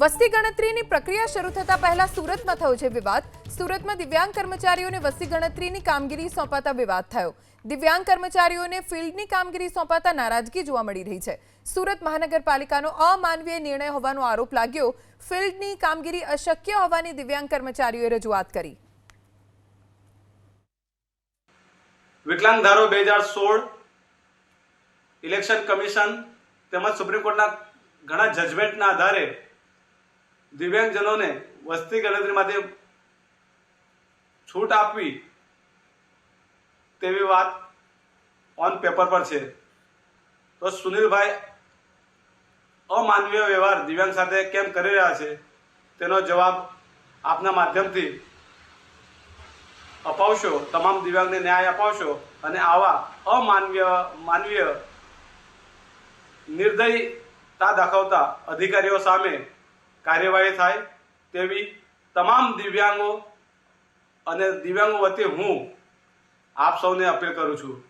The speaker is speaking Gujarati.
વસ્તી ગણતરીની પ્રક્રિયા શરૂ થતા પહેલા સુરતમાં થયો છે વિવાદ। સુરતમાં દિવ્યાંગ કર્મચારીઓને વસ્તી ગણતરીની કામગીરી સોંપાતા વિવાદ થયો। દિવ્યાંગ કર્મચારીઓને ફિલ્ડની કામગીરી સોંપાતા નારાજગી જોવા મળી રહી છે। સુરત મહાનગરપાલિકાનો અમાનવીય નિર્ણય હોવાનો આરોપ લાગ્યો। ફિલ્ડની કામગીરી અશક્ય હોવાની દિવ્યાંગ કર્મચારીઓએ રજૂઆત કરી। વિકલાંગ ધારો 2016 ઇલેક્શન કમિશન તેમજ સુપ્રીમ કોર્ટના ઘણા જજમેન્ટના આધારે દિવ્યાંગજનોને વસ્તી ગણતરીમાંથી છૂટ આપવી તેવી વાત ઓન પેપર પર છે। તો સુનિલભાઈ અમાનવીય વ્યવહાર દિવ્યાંગ સાથે કેમ કરી રહ્યા છે તેનો જવાબ આપના માધ્યમથી અપાવશો। તમામ દિવ્યાંગને ન્યાય અપાવશો અને આવા અમાનવીય નિર્દયતા દાખવતા અધિકારીઓ સામે કાર્યવાહી થાય તેવી તમામ દિવ્યાંગો અને દિવ્યાંગો વતી હું આપ સૌને અપીલ કરું છું।